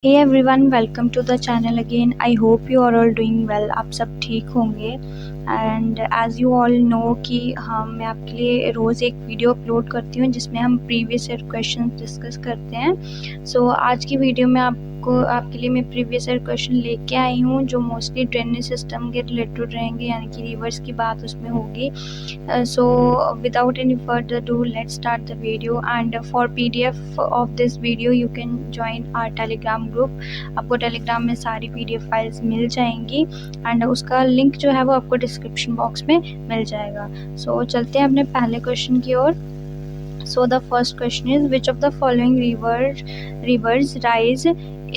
Hey everyone, welcome to the channel again. I hope you are all doing well. आप सब ठीक होंगे। And as you all know कि मैं आपके लिए रोज़ एक वीडियो अपलोड करती हूँ जिसमें हम प्रीवियस ईयर क्वेश्चन डिस्कस करते हैं। सो आज की वीडियो में आपके लिए मैं प्रीवियस ईयर क्वेश्चन लेके आई हूँ जो मोस्टली ड्रेनेज सिस्टम के रिलेटेड रहेंगे, यानी कि रिवर्स की बात उसमें होगी। So without any further ado, let's start the video. And for PDF of this video you can join our telegram group. आपको टेलीग्राम में सारी PDF फाइल्स मिल जाएंगी एंड उसका लिंक जो है वो आपको डिस्क्रिप्शन बॉक्स में मिल जाएगा। सो चलते हैं अपने पहले क्वेश्चन की ओर। So the first question is, which of the following rivers rise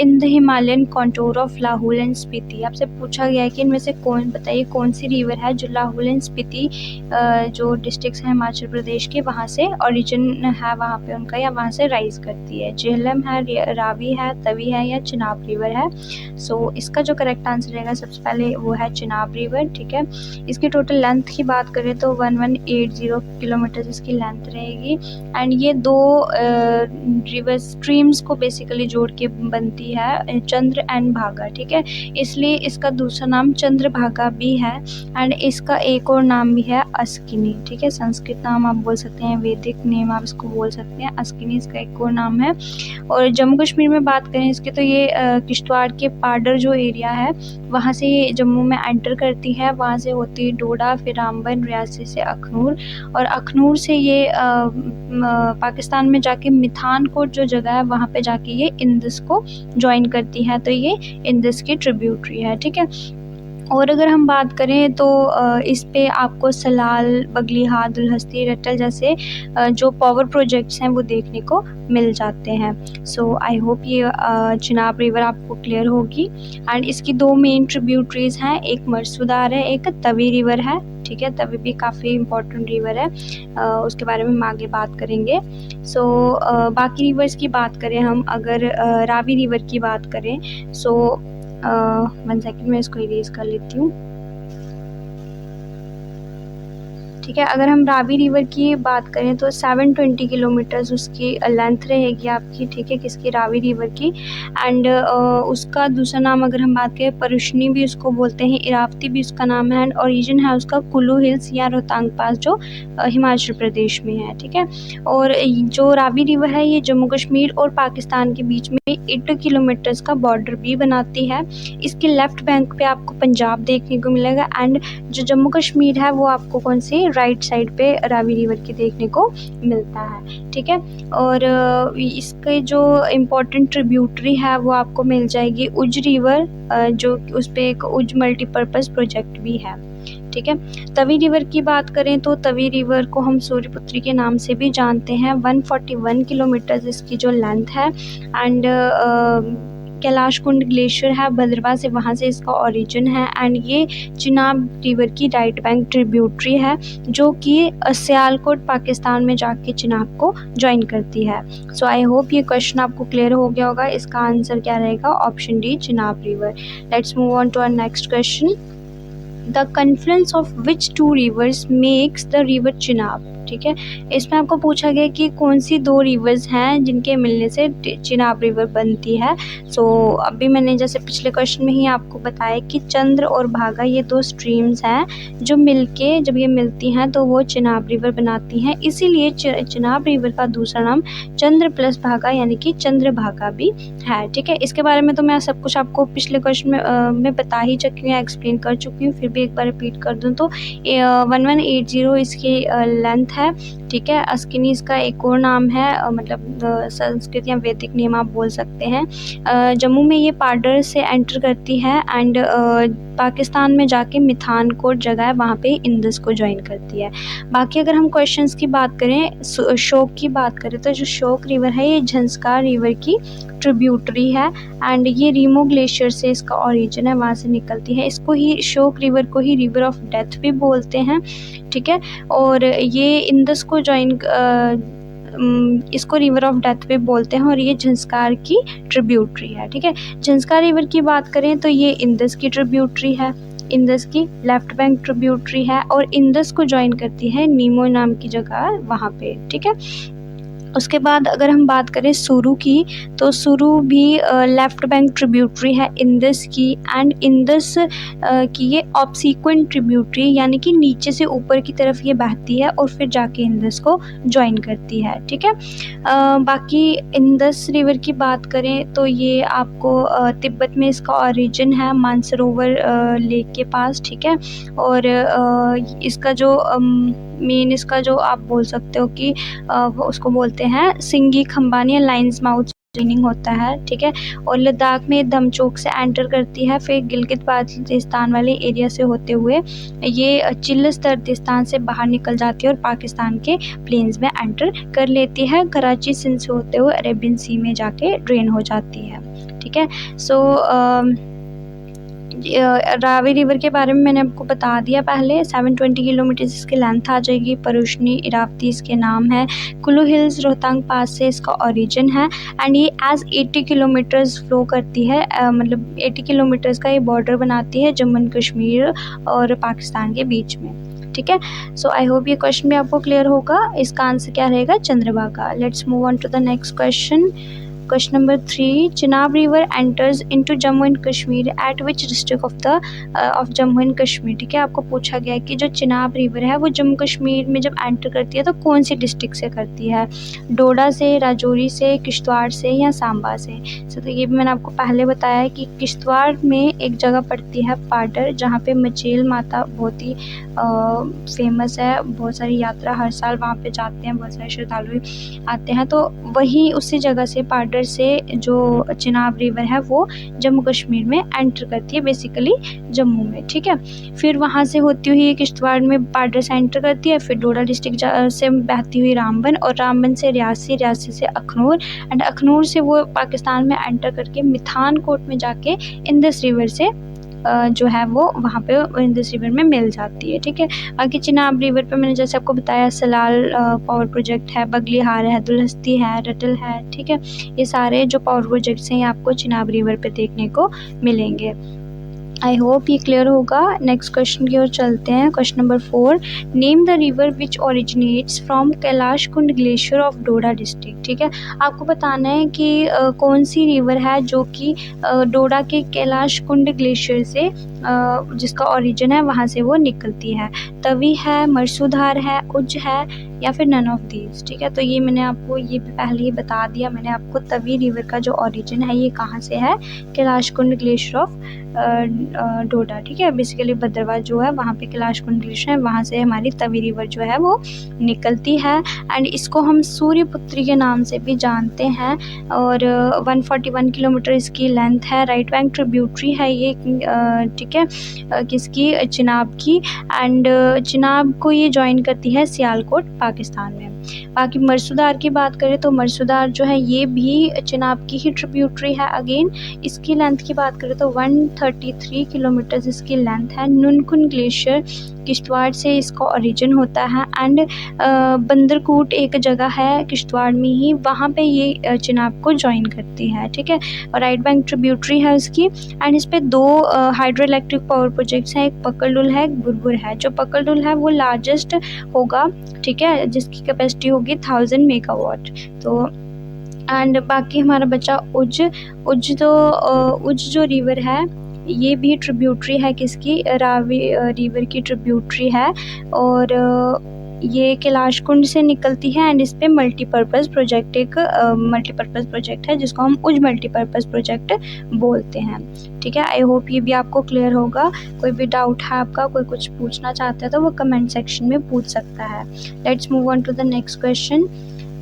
in the Himalayan contour of Lahaul and Spiti. आपसे पूछा गया है कि इनमें से बताइए कौन सी रिवर है जो लाहौल एंड स्पीति जो डिस्ट्रिक्ट्स हैं हिमाचल प्रदेश के, वहाँ से ओरिजिन है वहाँ पे उनका, या वहाँ से राइज करती है। झेलम है, रावी है, तवी है, या चिनाब रिवर है। सो इसका जो करेक्ट आंसर रहेगा सबसे पहले वो है चिनाब रिवर। ठीक है, इसकी टोटल लेंथ की बात करें तो 1180 किलोमीटर इसकी लेंथ रहेगी। एंड ये दो रिवर स्ट्रीम्स को बेसिकली जोड़ के बनती है, चंद्र एंड भागा। ठीक है, इसलिए इसका दूसरा नाम चंद्र भागा भी है एंड इसका एक और नाम भी है अस्किनी। ठीक है, संस्कृत नाम आप बोल सकते हैं, वैदिक नेम आप इसको बोल सकते हैं, अस्किनी इसका एक और नाम है। और जम्मू कश्मीर में बात करें इसके तो ये किश्तवाड़ के पाडर जो एरिया है वहाँ से ये जम्मू में एंटर करती है, वहाँ से होती है डोडा, फिर रामबन, रियासी से अखनूर, और अखनूर से ये पाकिस्तान में जाके मिठानकोट जो जगह है वहाँ पे जाके ये इंदस को ज्वाइन करती है, तो ये इंदस की ट्रिब्यूटरी है। ठीक है, और अगर हम बात करें तो इस पे आपको सलाल, बगलीहार, दुलहस्ती, रट्टल जैसे जो पावर प्रोजेक्ट्स हैं वो देखने को मिल जाते हैं। सो आई होप ये चिनाब रिवर आपको क्लियर होगी। एंड इसकी दो मेन ट्रिब्यूटरीज हैं, एक मरसूदार है, एक तवी रिवर है। ठीक है, तवी भी काफ़ी इम्पोर्टेंट रिवर है, उसके बारे में हम आगे बात करेंगे। सो बाकी रिवर्स की बात करें हम, अगर रावी रिवर की बात करें, सो 1 सेकेंड में इसको इरेज कर लेती हूँ। ठीक है, अगर हम रावी रिवर की बात करें तो 720 किलोमीटर्स उसकी लेंथ रहेगी आपकी। ठीक है, किसकी, रावी रिवर की। एंड उसका दूसरा नाम अगर हम बात करें, परुशनी भी उसको बोलते हैं, इरावती भी उसका नाम है, एंड ओरिजिन है उसका कुल्लू हिल्स या रोहतांग पास जो हिमाचल प्रदेश में है। ठीक है, और जो रावी रिवर है ये जम्मू कश्मीर और पाकिस्तान के बीच में 80 किलोमीटर्स का बॉर्डर भी बनाती है। इसके लेफ्ट बैंक पे आपको पंजाब देखने को मिलेगा एंड जो जम्मू कश्मीर है वो आपको कौन सी राइट साइड पे रावी रिवर की देखने को मिलता है। ठीक है, और इसके जो इम्पोर्टेंट ट्रिब्यूटरी है वो आपको मिल जाएगी उज रिवर, जो उस पे एक उज मल्टीपर्पज़ प्रोजेक्ट भी है। ठीक है, तवी रिवर की बात करें तो तवी रिवर को हम सूर्यपुत्री के नाम से भी जानते हैं। 141 किलोमीटर इसकी जो लेंथ है एंड कैलाश कुंड ग्लेशियर है भद्रवाह से, वहाँ से इसका ओरिजिन है। एंड ये चिनाब रिवर की राइट बैंक ट्रिब्यूटरी है जो कि सियालकोट पाकिस्तान में जाके चिनाब को ज्वाइन करती है। सो आई होप ये क्वेश्चन आपको क्लियर हो गया होगा। इसका आंसर क्या रहेगा, option D, Chenab river. Let's move on to our next question. The confluence of which two rivers makes the river Chenab. ठीक है, इसमें आपको पूछा गया कि कौन सी दो रिवर्स हैं जिनके मिलने से चिनाब रिवर बनती है। सो अभी मैंने जैसे पिछले क्वेश्चन में ही आपको बताया कि चंद्र और भागा ये दो स्ट्रीम्स हैं जो मिलके जब ये मिलती हैं तो वो चिनाब रिवर बनाती हैं, इसीलिए चिनाब रिवर का दूसरा नाम चंद्र प्लस भागा यानी कि चंद्र भागा भी है। ठीक है, इसके बारे में तो मैं सब कुछ आपको पिछले क्वेश्चन में बता ही चुकी हूँ, एक्सप्लेन कर चुकी हूँ, फिर भी एक बार रिपीट कर दूँ तो 1180 इसकी लेंथ है। ठीक है, अस्किनी इसका एक और नाम है, मतलब संस्कृत या वैदिक नेम आप बोल सकते हैं। जम्मू में ये पाडर से एंटर करती है एंड पाकिस्तान में जाके मिठानकोट जगह है वहाँ पे इंदस को ज्वाइन करती है। बाकी अगर हम क्वेश्चंस की बात करें, शोक की बात करें तो जो शोक रिवर है ये झंस्कार रिवर की ट्रिब्यूटरी है एंड ये रीमो ग्लेशियर से इसका ओरिजिन है, वहाँ से निकलती है। इसको ही शोक रिवर को ही रिवर ऑफ डेथ भी बोलते हैं। ठीक है, और ये इंदस को ज्वाइन इसको रिवर ऑफ डेथ भी बोलते हैं और ये झंस्कार की ट्रिब्यूटरी है। ठीक है, झंस्कार रिवर की बात करें तो ये इंदस की ट्रिब्यूटरी है, इंदस की लेफ्ट बैंक ट्रिब्यूटरी है और इंदस को ज्वाइन करती है नीमो नाम की जगह वहाँ पे। ठीक है, उसके बाद अगर हम बात करें सुरु की, तो सुरु भी लेफ्ट बैंक ट्रिब्यूटरी है इंदस की, एंड इंदस की ये ऑब्सीक्वेंट ट्रिब्यूटरी यानी कि नीचे से ऊपर की तरफ ये बहती है और फिर जाके इंदस को ज्वाइन करती है। ठीक है, बाकी इंदस रिवर की बात करें तो ये आपको तिब्बत में इसका ओरिजिन है, मानसरोवर लेक के पास। ठीक है, और इसका जो मेन इसका जो आप बोल सकते हो कि उसको बोलते हैं सिंगी खंबानी लाइन्स माउथ मीनिंग होता है। ठीक है, और लद्दाख में धमचोक से एंटर करती है, फिर गिलगित बाल्टिस्तान वाले एरिया से होते हुए ये चिल्लस्तर्दिस्तान से बाहर निकल जाती है और पाकिस्तान के प्लेन्स में एंटर कर लेती है, कराची सिंध से होते हुए अरेबियन सी में जाके ड्रेन हो जाती है। ठीक है, सो रावी रिवर के बारे में मैंने आपको बता दिया पहले। 720 किलोमीटर इसकी लेंथ आ जाएगी। परुशनी इरावती इसके नाम है। कुल्लू हिल्स रोहतांग पास से इसका ओरिजिन है, एंड ये एज 80 किलोमीटर्स फ्लो करती है, मतलब 80 किलोमीटर्स का ये बॉर्डर बनाती है जम्मू एंड कश्मीर और पाकिस्तान के बीच में। ठीक है, सो आई होप ये क्वेश्चन भी आपको क्लियर होगा। इसका आंसर क्या रहेगा? Chandrabhaga. Let's move on to the next question. Question number 3, Chenab River enters into Jammu and Kashmir at which district of Jammu and Kashmir? ठीक है, आपको पूछा गया है कि जो चिनाब रिवर है वो जम्मू कश्मीर में जब एंटर करती है तो कौन सी डिस्ट्रिक्ट से करती है? डोडा से, राजौरी से, किश्तवाड़ से या सांबा से? तो ये भी मैंने आपको पहले बताया है कि किश्तवाड़ में एक जगह पड़ती है पाडर, जहाँ पे मचेल माता बहुत ही फेमस है। बहुत सारी यात्रा हर साल वहाँ पे जाते हैं, बहुत सारे श्रद्धालु आते हैं। तो वही उसी जगह से पाडर से जो चिनाब रिवर है वो जम्मू कश्मीर में एंटर करती है, बेसिकली जम्मू में। ठीक है, फिर वहाँ से होती हुई किश्तवाड़ में पाडर से एंटर करती है, फिर डोडा डिस्ट्रिक्ट से बहती हुई रामबन, और रामबन से रियासी, रियासी से अखनूर, एंड अखनूर से वो पाकिस्तान में एंटर करके मिठान कोट में जाके इंदस रिवर से जो है वो वहाँ पे इंदस रिवर में मिल जाती है। ठीक है, बाकी चिनाब रिवर पे मैंने जैसे आपको बताया सलाल पावर प्रोजेक्ट है, बगलीहार है, दुलहस्ती है, रटल है। ठीक है, ये सारे जो पावर प्रोजेक्ट्स हैं ये आपको चिनाब रिवर पे देखने को मिलेंगे। आई होप ये क्लियर होगा। नेक्स्ट क्वेश्चन की ओर चलते हैं। Question number 4, name the river which originates from Kailash Kund glacier of Doda district. ठीक है, आपको बताना है कि कौन सी रिवर है जो कि डोडा के कैलाश कुंड ग्लेशियर से जिसका ओरिजिन है वहाँ से वो निकलती है। तवी है, मरसूधार है, उज है, या फिर नन ऑफ दीज। ठीक है, तो ये मैंने आपको ये भी पहले ही बता दिया मैंने आपको। तवी रिवर का जो ओरिजिन है ये कहाँ से है? कैलाश कुंड ग्लेशियर ऑफ डोडा। ठीक है, बेसिकली भद्रवाह जो है वहाँ पे कैलाश कुंड ग्लेशियर है, वहाँ से हमारी तवी रिवर जो है वो निकलती है, एंड इसको हम सूर्यपुत्री के नाम से भी जानते हैं। और 141 किलोमीटर इसकी लेंथ है। राइट बैंक ट्रिब्यूटरी है ये, ठीक है, किसकी? चिनाब की, एंड चिनाब को ये ज्वाइन करती है सियालकोट पाकिस्तान में। बाकी मरसूदार की बात करें तो मरसूदार जो है ये भी चिनाब की ही ट्रिब्यूटरी है। अगेन इसकी लेंथ की बात करें तो 133 किलोमीटर इसकी लेंथ है। नुनकुन ग्लेशियर किश्तवाड़ से इसका ओरिजिन होता है, एंड बंदरकूट एक जगह है किश्तवाड़ में ही, वहाँ पे ये चिनाब को ज्वाइन करती है। ठीक है, और राइट बैंक ट्रिब्यूटरी है उसकी, एंड इस पे 2 हाइड्रो इलेक्ट्रिक पावर प्रोजेक्ट्स हैं, एक पकड़डुल है, एक बुरबुर है। जो पकड़डुल है वो लार्जेस्ट होगा, ठीक है, जिसकी कैपेसिटी होगी 1000 मेगावाट। तो एंड बाकी हमारा बचा उज जो रिवर है ये भी ट्रिब्यूटरी है किसकी? रावी रिवर की ट्रिब्यूटरी है, और ये कैलाश कुंड से निकलती है, एंड इस पे मल्टीपर्पज़ प्रोजेक्ट एक मल्टीपर्पज़ प्रोजेक्ट है जिसको हम उज मल्टीपर्पज़ प्रोजेक्ट बोलते हैं। ठीक है, आई होप ये भी आपको क्लियर होगा। कोई भी डाउट है आपका, कोई कुछ पूछना चाहता है तो वो कमेंट सेक्शन में पूछ सकता है। Let's move on to the next question.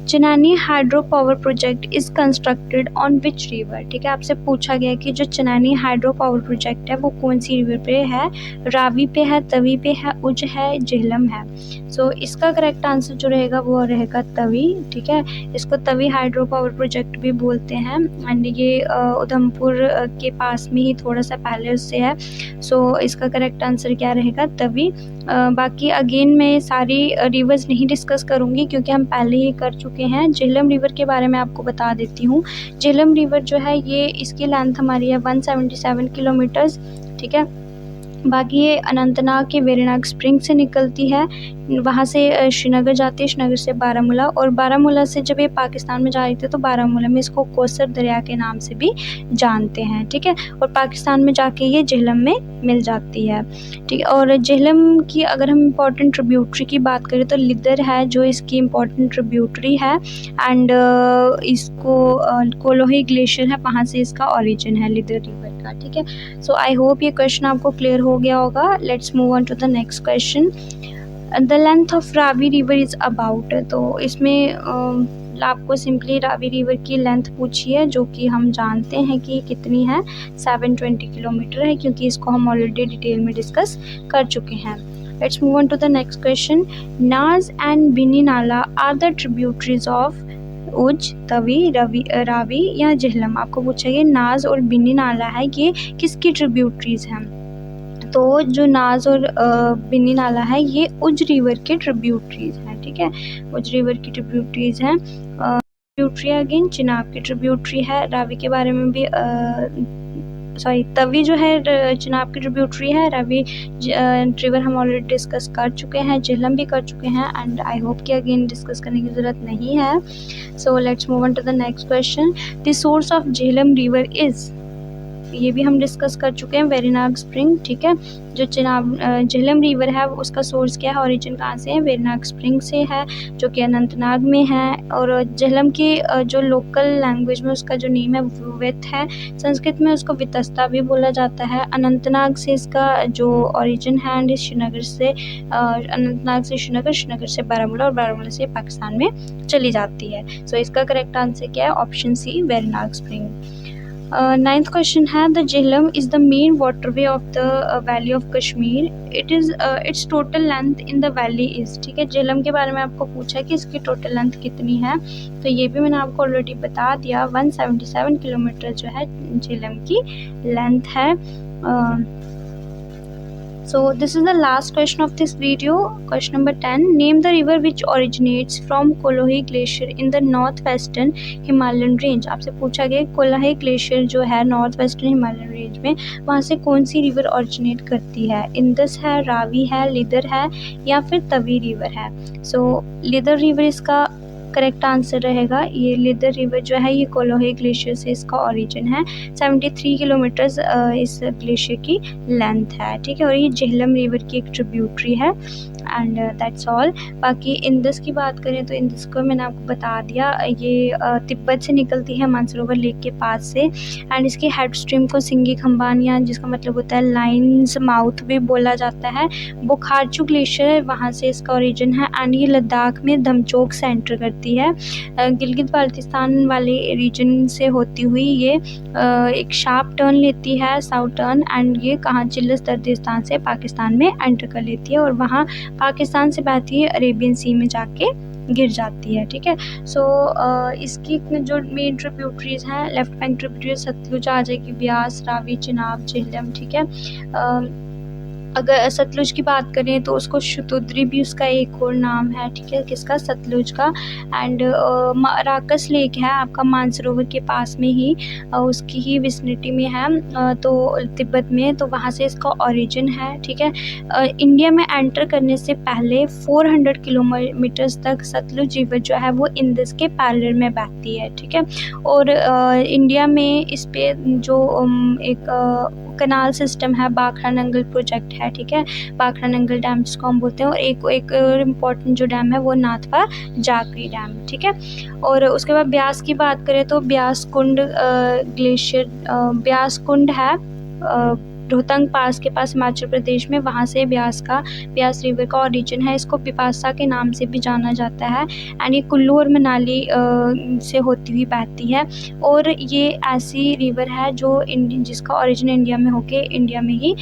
Chenani hydro power project is constructed on which river. ठीक है, आपसे पूछा गया कि जो चिनानी हाइड्रो पावर प्रोजेक्ट है वो कौन सी रिवर पे है? रावी पे है, तवी पे है, उज है, झेलम है। सो इसका करेक्ट आंसर जो रहेगा वो रहेगा तवी। ठीक है, इसको तवी हाइड्रो पावर प्रोजेक्ट भी बोलते हैं, एंड ये उधमपुर के पास में ही थोड़ा सा पहले उससे है। सो इसका करेक्ट आंसर क्या रहेगा? तवी। बाकी अगेन मैं सारी रिवर्स नहीं डिस्कस करूँगी क्योंकि हम पहले ही कर चुके हैं। झेलम रिवर के बारे में आपको बता देती हूँ। झेलम रिवर जो है ये इसकी लेंथ हमारी है 177 किलोमीटर्स। ठीक है, बाकी ये अनंतनाग के वेरीनाग स्प्रिंग से निकलती है, वहाँ से श्रीनगर जाती है, श्रीनगर से बारामूला, और बारामूला से जब ये पाकिस्तान में जा रही थी तो बारामूला में इसको कौसर दरिया के नाम से भी जानते हैं, ठीक है। और पाकिस्तान में जाके ये झेलम में मिल जाती है, ठीक है। और झेलम की अगर हम इम्पोर्टेंट ट्रिब्यूटरी की बात करें तो लिदर है जो इसकी इम्पोर्टेंट ट्रिब्यूटरी है, एंड इसको कोलोही ग्लेशियर है, वहाँ से इसका ऑरिजिन है लिदर रिवर का, ठीक है। सो आई होप ये क्वेश्चन आपको क्लियर हो गया होगा। Let's move on to the next question. The length of Ravi river is about, तो इसमें आपको सिंपली रावी रिवर की लेंथ पूछी है, जो कि हम जानते हैं कि कितनी है, 720 किलोमीटर है, क्योंकि इसको हम ऑलरेडी डिटेल में डिस्कस कर चुके हैं। Let's move on to the next question. Naj and Bini nala are the tributaries of उज, तवी, रावी या झेलम। आपको पूछा गया नाज और बिनी नाला है, ये किसकी ट्रिब्यूटरीज हैं? तो जो नाज और बिनी नाला है ये उज रिवर के ट्रिब्यूटरीज हैं, ठीक है। उज रिवर की ट्रिब्यूटरीज हैं। ट्रिब्यूटरी अगेन चिनाब की ट्रिब्यूटरी है। रावी के बारे में भी तवी जो है चिनाब की ट्रिब्यूटरी है। रावी रिवर हम ऑलरेडी डिस्कस कर चुके हैं, झेलम भी कर चुके हैं, एंड आई होप कि अगेन डिस्कस करने की ज़रूरत नहीं है। So let's move on to the next question. The source of Jhelum river is, ये भी हम डिस्कस कर चुके हैं, वेरीनाग स्प्रिंग, ठीक है। जो झेलम रिवर है उसका सोर्स क्या है, ओरिजिन कहाँ से है, वेरीनाग स्प्रिंग से है, जो कि अनंतनाग में है। और झेलम की जो लोकल लैंग्वेज में उसका जो नेम है वित है, संस्कृत में उसको वितस्ता भी बोला जाता है। अनंतनाग से इसका जो ओरिजिन है, एंड अनंतनाग से श्रीनगर, श्रीनगर से बारामूला, और बारामूला से पाकिस्तान में चली जाती है। सो इसका करेक्ट आंसर क्या है, option C, Verinag spring. Ninth question है, the Jhelum is the main waterway of the valley of Kashmir, it is its total length in the valley is, ठीक है। झेलम के बारे में आपको पूछा है कि इसकी टोटल लेंथ कितनी है, तो ये भी मैंने आपको ऑलरेडी बता दिया, 177 किलोमीटर जो है झेलम की लेंथ है। So this is the last question of this video. Question number 10. Name the river which originates from Kolohi Glacier in the northwestern Himalayan range. आपसे पूछा गया कोलाही ग्लेशियर जो है नॉर्थ वेस्टर्न हिमालयन रेंज में, वहाँ से कौन सी रिवर ऑरिजिनेट करती है? इंदस है, रावी है, लिदर है, या फिर तवी रिवर है? सो लिदर रिवर इसका करेक्ट आंसर रहेगा। ये लिदर रिवर जो है ये कोलोही ग्लेशियर से इसका ओरिजिन है। 73 किलोमीटर्स इस ग्लेशियर की लेंथ है, ठीक है। और ये झेलम रिवर की एक ट्रिब्यूटरी है, एंड दैट्स ऑल। बाकी इंदस की बात करें तो इंदस को मैंने आपको बता दिया, ये तिब्बत से निकलती है मानसरोवर लेक के पास से, एंड इसके हेड स्ट्रीम को सिंगी खम्बान, या जिसका मतलब होता है लाइन्स माउथ भी बोला जाता है। बुखारचू ग्लेशियर है, वहाँ से इसका ओरिजिन है, एंड ये लद्दाख में धमचोक से एंटर करती है। गिलगित बाल्टिस्तान वाले रीजन से होती हुई ये एक शार्प टर्न लेती है, साउथ टर्न, एंड ये कहाँ चिल्लस दर्दिस्तान से पाकिस्तान में एंटर कर लेती है, और वहाँ पाकिस्तान से बहती है अरेबियन सी में जाके गिर जाती है, ठीक है। सो इसकी जो मेन ट्रिब्यूटरीज हैं, लेफ्ट बैंक ट्रिब्यूटरी सतलुज आ जाएगी, ब्यास, रावी, चिनाब, झेलम, ठीक है। अगर सतलुज की बात करें तो उसको शतुद्री भी उसका एक और नाम है, ठीक है, किसका, सतलुज का। एंड राकस लेक है आपका मानसरोवर के पास में ही, उसकी ही विसिनिटी में है, तो तिब्बत में, तो वहाँ से इसका ओरिजिन है, ठीक है। इंडिया में एंटर करने से पहले 400 किलोमीटर्स तक सतलुज रिवर जो है वो इंदस के पैरेलल में बहती है, ठीक है। और इंडिया में इस पे जो एक कनाल सिस्टम है, बाखरा नंगल प्रोजेक्ट है, ठीक है, बाखरा नंगल डैम जिसको हम बोलते हैं, और एक इम्पॉर्टेंट जो डैम है वो नाथपा जाकरी डैम, ठीक है। और उसके बाद ब्यास की बात करें तो ब्यास कुंड ग्लेशियर, ब्यास कुंड है रोहतंग पास के पास हिमाचल प्रदेश में, वहाँ से ब्यास रिवर का ओरिजिन है। इसको पिपासा के नाम से भी जाना जाता है, एंड ये कुल्लू और मनाली से होती हुई बहती है, और ये ऐसी रिवर है जो जिसका ओरिजिन इंडिया में होके इंडिया में ही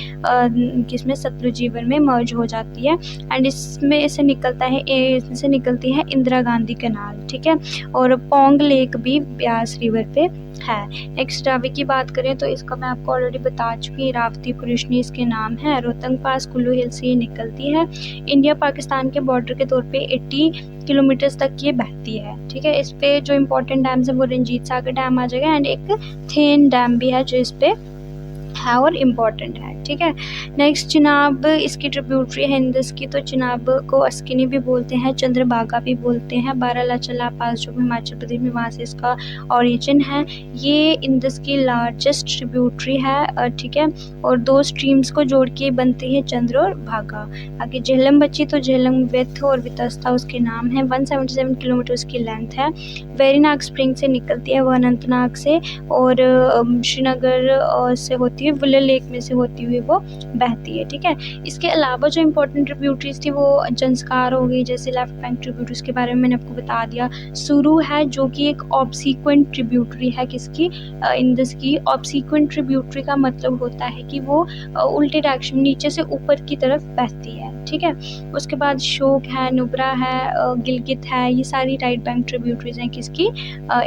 जिसमें सतलुज रिवर में मर्ज हो जाती है, एंड इसमें से निकलती है इंदिरा गांधी कैनाल, ठीक है। और पोंग लेक भी ब्यास रिवर पे है। नेक्स्ट रावी की बात करें तो इसका मैं आपको ऑलरेडी बता चुकी हूँ, रावती कृष्णी इसके नाम है, रोहतंग पास कुल्लू हिल से ये निकलती है। इंडिया पाकिस्तान के बॉर्डर के तौर पे 80 किलोमीटर्स तक ये बहती है, ठीक है। इस पे जो इम्पोर्टेंट डैम्स है वो रंजीत सागर डैम आ जाएगा, एंड एक थेन डैम भी है जो इस पे है और इम्पॉर्टेंट है, ठीक है। नेक्स्ट चिनाब इसकी ट्रिब्यूटरी है इंदस की, तो चिनाब को अस्किनी भी बोलते हैं, चंद्रभागा भी बोलते हैं। बारालाचला पास जो हिमाचल प्रदेश में, वहाँ से इसका ओरिजिन है। ये इंदस की लार्जेस्ट ट्रिब्यूटरी है, ठीक है। और 2 स्ट्रीम्स को जोड़ के बनती है चंद्र और भागा। आगे झेलम बची, तो झेलम विथ और वितस्ता उसके नाम है। 177 किलोमीटर उसकी लेंथ है। वेरीनाग स्प्रिंग से निकलती है वो अनंतनाग से, और श्रीनगर से होती है, वुलर लेक में से होती हुई वो बहती है, ठीक है। इसके अलावा जो इम्पोर्टेंट ट्रिब्यूटरीज थी वो जंस्कार हो गई, जैसे लेफ्ट बैंक ट्रिब्यूटरीज के बारे में मैंने आपको बता दिया। सुरू है जो कि एक ऑब्सीक्वेंट ट्रिब्यूटरी है किसकी, इंदस की। ऑब्सीक्वेंट ट्रिब्यूटरी का मतलब होता है कि वो उल्टे डायरेक्शन नीचे से ऊपर की तरफ बहती है, ठीक है। उसके बाद शोक है, नुब्रा है, गिलगित है, ये सारी राइट बैंक ट्रिब्यूटरीज हैं किसकी,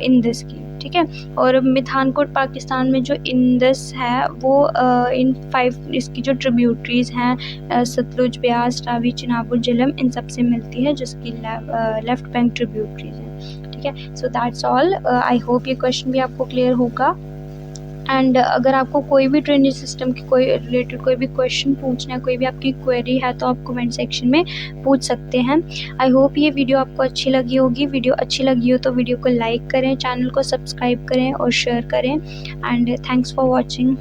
इंदस की, ठीक है। और मिठानकोट पाकिस्तान में जो इंदस है वो इन 5 इसकी जो ट्रिब्यूटरीज हैं, सतलुज, ब्यास, रावी, चिनाब और झेलम, इन सब से मिलती है, जिसकी लेफ्ट बैंक ट्रिब्यूटरीज हैं, ठीक है। So that's all. I hope ये क्वेश्चन भी आपको क्लियर होगा। एंड अगर आपको कोई भी ड्रेनेज सिस्टम की कोई रिलेटेड कोई भी क्वेश्चन पूछना है, कोई भी आपकी क्वेरी है, तो आप कमेंट सेक्शन में पूछ सकते हैं। आई होप ये वीडियो आपको अच्छी लगी होगी। वीडियो अच्छी लगी हो तो वीडियो को लाइक करें, चैनल को सब्सक्राइब करें और शेयर करें। And thanks for watching.